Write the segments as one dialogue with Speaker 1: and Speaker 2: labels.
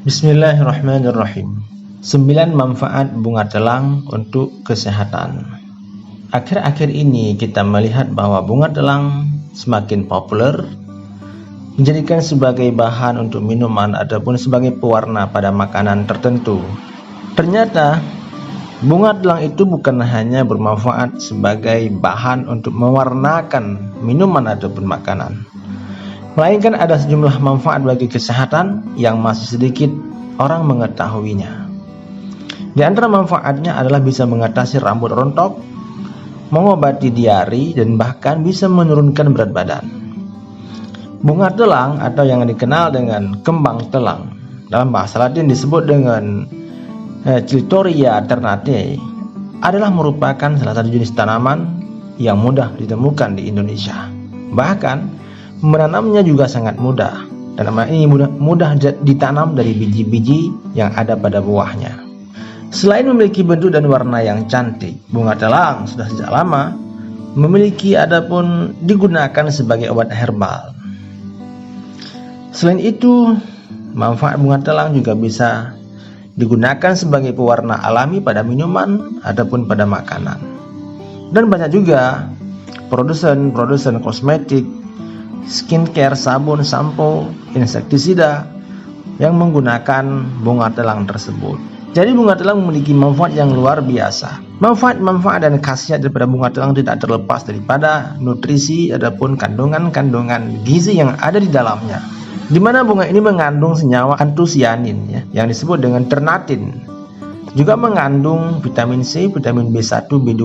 Speaker 1: Bismillahirrahmanirrahim. 9 manfaat bunga telang untuk kesehatan. Akhir-akhir ini kita melihat bahwa bunga telang semakin populer, dijadikan sebagai bahan untuk minuman ataupun sebagai pewarna pada makanan tertentu. Ternyata bunga telang itu bukan hanya bermanfaat sebagai bahan untuk mewarnakan minuman ataupun makanan, melainkan ada sejumlah manfaat bagi kesehatan yang masih sedikit orang mengetahuinya. Di antara manfaatnya adalah bisa mengatasi rambut rontok, mengobati diari, dan bahkan bisa menurunkan berat badan. Bunga telang atau yang dikenal dengan kembang telang, dalam bahasa Latin disebut dengan Clitoria ternate, adalah merupakan salah satu jenis tanaman yang mudah ditemukan di Indonesia. Bahkan menanamnya juga sangat mudah. Tanaman ini mudah ditanam dari biji-biji yang ada pada buahnya. Selain memiliki bentuk dan warna yang cantik, bunga telang sudah sejak lama memiliki adapun digunakan sebagai obat herbal. Selain itu, manfaat bunga telang juga bisa digunakan sebagai pewarna alami pada minuman ataupun pada makanan. Dan banyak juga produsen kosmetik, skincare, sabun, sampo, insektisida yang menggunakan bunga telang tersebut. Jadi bunga telang memiliki manfaat yang luar biasa. Manfaat dan khasiat daripada bunga telang tidak terlepas daripada nutrisi ataupun kandungan gizi yang ada di dalamnya. Di mana bunga ini mengandung senyawa antosianin yang disebut dengan ternatin. Juga mengandung vitamin C, vitamin B1, B2,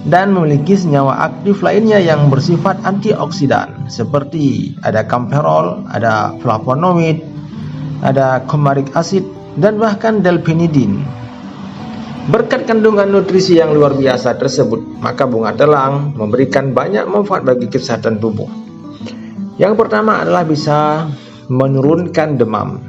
Speaker 1: dan memiliki senyawa aktif lainnya yang bersifat antioksidan seperti ada kamperol, ada flavonoid, ada komarik acid, dan bahkan delphinidin. Berkat kandungan nutrisi yang luar biasa tersebut, maka bunga telang memberikan banyak manfaat bagi kesehatan tubuh. Yang pertama adalah bisa menurunkan demam.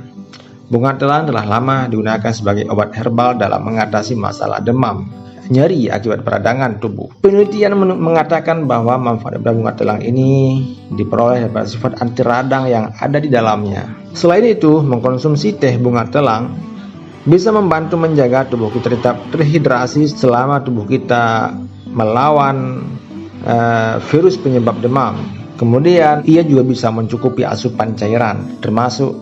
Speaker 1: Bunga telang telah lama digunakan sebagai obat herbal dalam mengatasi masalah demam, nyeri akibat peradangan tubuh. Penelitian mengatakan bahwa manfaat dari bunga telang ini diperoleh dari sifat anti radang yang ada di dalamnya. Selain itu, mengkonsumsi teh bunga telang bisa membantu menjaga tubuh kita tetap terhidrasi selama tubuh kita melawan virus penyebab demam. Kemudian ia juga bisa mencukupi asupan cairan, termasuk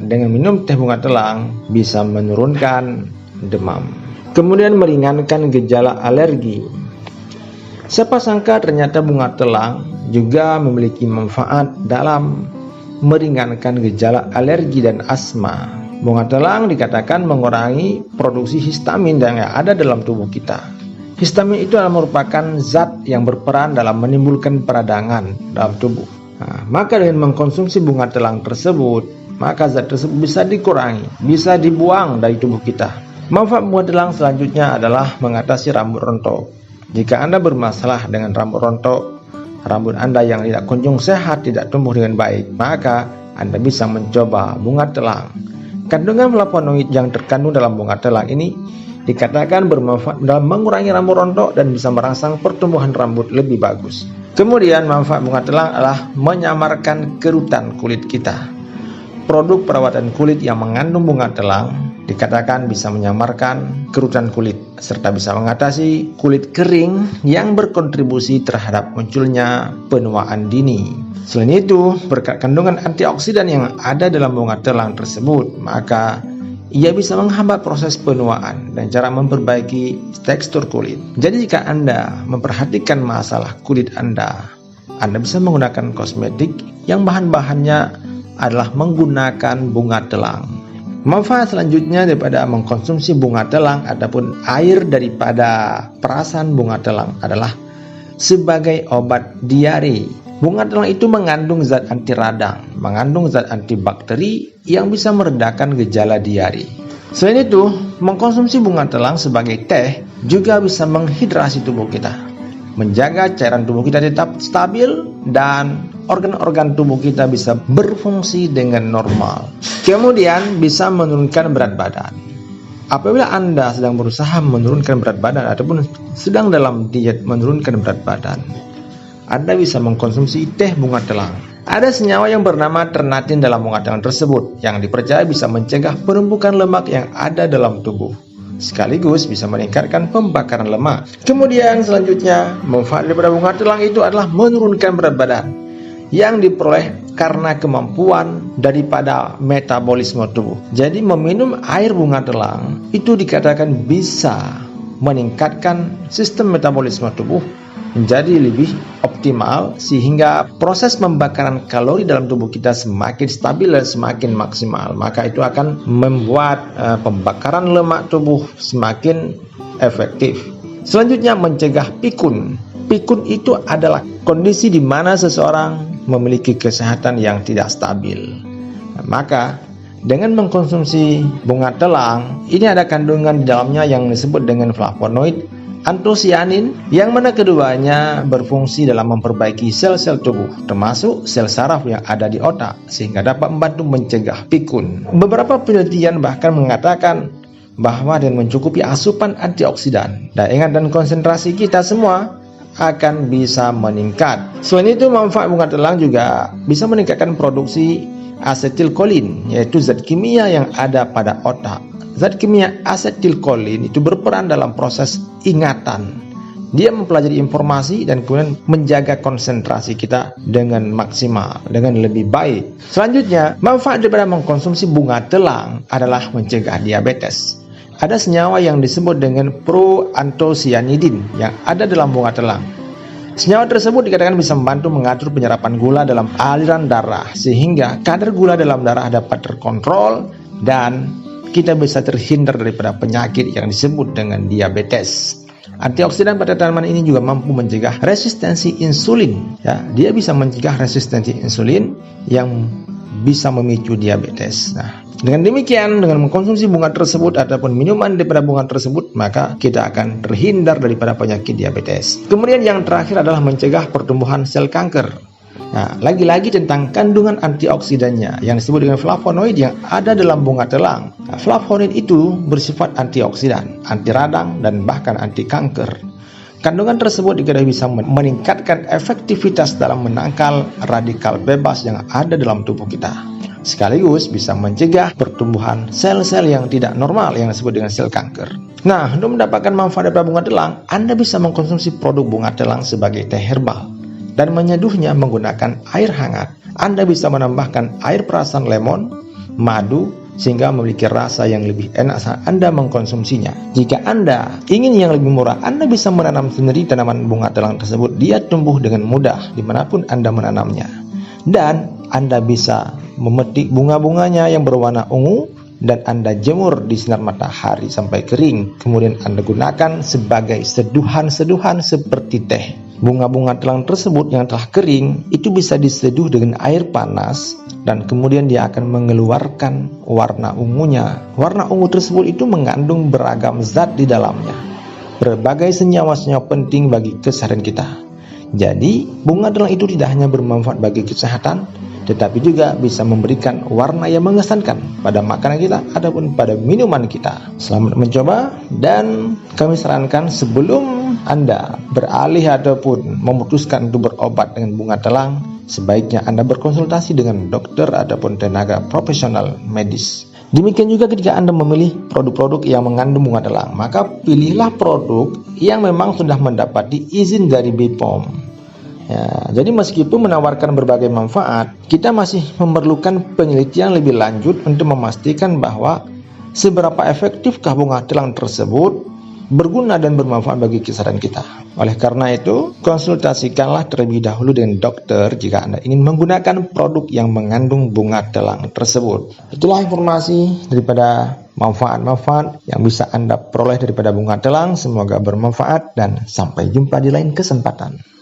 Speaker 1: dengan minum teh bunga telang bisa menurunkan demam. Kemudian meringankan gejala alergi. Siapa sangka ternyata bunga telang juga memiliki manfaat dalam meringankan gejala alergi dan asma. Bunga telang dikatakan mengurangi produksi histamin yang ada dalam tubuh kita. Histamin itu adalah merupakan zat yang berperan dalam menimbulkan peradangan dalam tubuh. Maka dengan mengkonsumsi bunga telang tersebut, maka zat tersebut bisa dikurangi, bisa dibuang dari tubuh kita. Manfaat bunga telang selanjutnya adalah mengatasi rambut rontok. Jika Anda bermasalah dengan rambut rontok, rambut Anda yang tidak kunjung sehat, tidak tumbuh dengan baik, maka Anda bisa mencoba bunga telang. Kandungan flavonoid yang terkandung dalam bunga telang ini dikatakan bermanfaat dalam mengurangi rambut rontok dan bisa merangsang pertumbuhan rambut lebih bagus. Kemudian manfaat bunga telang adalah menyamarkan kerutan kulit kita. Produk perawatan kulit yang mengandung bunga telang dikatakan bisa menyamarkan kerutan kulit serta bisa mengatasi kulit kering yang berkontribusi terhadap munculnya penuaan dini. Selain itu, berkat kandungan antioksidan yang ada dalam bunga telang tersebut, maka ia bisa menghambat proses penuaan dan cara memperbaiki tekstur kulit. Jadi jika Anda memperhatikan masalah kulit Anda bisa menggunakan kosmetik yang bahan-bahannya adalah menggunakan bunga telang. Manfaat selanjutnya daripada mengkonsumsi bunga telang ataupun air daripada perasan bunga telang adalah sebagai obat diare. Bunga telang itu mengandung zat anti radang, mengandung zat antibakteri yang bisa meredakan gejala diare. Selain itu, mengkonsumsi bunga telang sebagai teh juga bisa menghidrasi tubuh kita, menjaga cairan tubuh kita tetap stabil dan organ-organ tubuh kita bisa berfungsi dengan normal. Kemudian bisa menurunkan berat badan. Apabila Anda sedang berusaha menurunkan berat badan ataupun sedang dalam diet menurunkan berat badan, Anda bisa mengkonsumsi teh bunga telang. Ada senyawa yang bernama ternatin dalam bunga telang tersebut yang dipercaya bisa mencegah penumpukan lemak yang ada dalam tubuh, sekaligus bisa meningkatkan pembakaran lemak. Kemudian selanjutnya, manfaat daripada bunga telang itu adalah menurunkan berat badan yang diperoleh karena kemampuan daripada metabolisme tubuh. Jadi meminum air bunga telang itu dikatakan bisa meningkatkan sistem metabolisme tubuh menjadi lebih optimal, sehingga proses pembakaran kalori dalam tubuh kita semakin stabil dan semakin maksimal. Maka itu akan membuat pembakaran lemak tubuh semakin efektif. Selanjutnya, mencegah pikun. Pikun itu adalah kondisi di mana seseorang memiliki kesehatan yang tidak stabil. Maka dengan mengkonsumsi bunga telang, ini ada kandungan di dalamnya yang disebut dengan flavonoid, antosianin, yang mana keduanya berfungsi dalam memperbaiki sel-sel tubuh, termasuk sel saraf yang ada di otak, sehingga dapat membantu mencegah pikun. Beberapa penelitian bahkan mengatakan bahwa dengan mencukupi asupan antioksidan, daya ingat dan konsentrasi kita semua akan bisa meningkat. Selain itu, manfaat bunga telang juga bisa meningkatkan produksi asetilkolin, yaitu zat kimia yang ada pada otak. Zat kimia asetilkolin itu berperan dalam proses ingatan. Dia mempelajari informasi dan kemudian menjaga konsentrasi kita dengan maksimal, dengan lebih baik. Selanjutnya, manfaat daripada mengkonsumsi bunga telang adalah mencegah diabetes. Ada senyawa yang disebut dengan proantosianidin yang ada dalam bunga telang. Senyawa tersebut dikatakan bisa membantu mengatur penyerapan gula dalam aliran darah, sehingga kadar gula dalam darah dapat terkontrol dan kita bisa terhindar daripada penyakit yang disebut dengan diabetes. Antioksidan pada tanaman ini juga mampu mencegah resistensi insulin. Ya, dia bisa mencegah resistensi insulin yang bisa memicu diabetes. Nah, dengan demikian, dengan mengkonsumsi bunga tersebut ataupun minuman daripada bunga tersebut, maka kita akan terhindar daripada penyakit diabetes. Kemudian yang terakhir adalah mencegah pertumbuhan sel kanker. Nah, lagi-lagi tentang kandungan antioksidannya yang disebut dengan flavonoid yang ada dalam bunga telang. Nah, flavonoid itu bersifat antioksidan, anti radang, dan bahkan anti kanker. Kandungan tersebut diketahui bisa meningkatkan efektivitas dalam menangkal radikal bebas yang ada dalam tubuh kita, sekaligus bisa mencegah pertumbuhan sel-sel yang tidak normal yang disebut dengan sel kanker. Nah, untuk mendapatkan manfaat dari bunga telang, Anda bisa mengkonsumsi produk bunga telang sebagai teh herbal dan menyeduhnya menggunakan air hangat. Anda bisa menambahkan air perasan lemon, madu, sehingga memiliki rasa yang lebih enak saat Anda mengkonsumsinya. Jika Anda ingin yang lebih murah, Anda bisa menanam sendiri tanaman bunga telang tersebut. Dia tumbuh dengan mudah dimanapun Anda menanamnya. Dan Anda bisa memetik bunga-bunganya yang berwarna ungu dan Anda jemur di sinar matahari sampai kering. Kemudian Anda gunakan sebagai seduhan-seduhan seperti teh. Bunga-bunga telang tersebut yang telah kering itu bisa diseduh dengan air panas dan kemudian dia akan mengeluarkan warna ungunya. Warna ungu tersebut itu mengandung beragam zat di dalamnya, berbagai senyawa-senyawa penting bagi kesehatan kita. Jadi bunga telang itu tidak hanya bermanfaat bagi kesehatan, tetapi juga bisa memberikan warna yang mengesankan pada makanan kita ataupun pada minuman kita. Selamat mencoba, dan kami sarankan sebelum Anda beralih ataupun memutuskan untuk berobat dengan bunga telang, sebaiknya Anda berkonsultasi dengan dokter ataupun tenaga profesional medis. Demikian juga ketika Anda memilih produk-produk yang mengandung bunga telang, maka pilihlah produk yang memang sudah mendapati izin dari BPOM. Ya, jadi meskipun menawarkan berbagai manfaat, kita masih memerlukan penelitian lebih lanjut untuk memastikan bahwa seberapa efektifkah bunga telang tersebut berguna dan bermanfaat bagi kesehatan kita. Oleh karena itu, konsultasikanlah terlebih dahulu dengan dokter jika Anda ingin menggunakan produk yang mengandung bunga telang tersebut. Itulah informasi daripada manfaat-manfaat yang bisa Anda peroleh daripada bunga telang. Semoga bermanfaat dan sampai jumpa di lain kesempatan.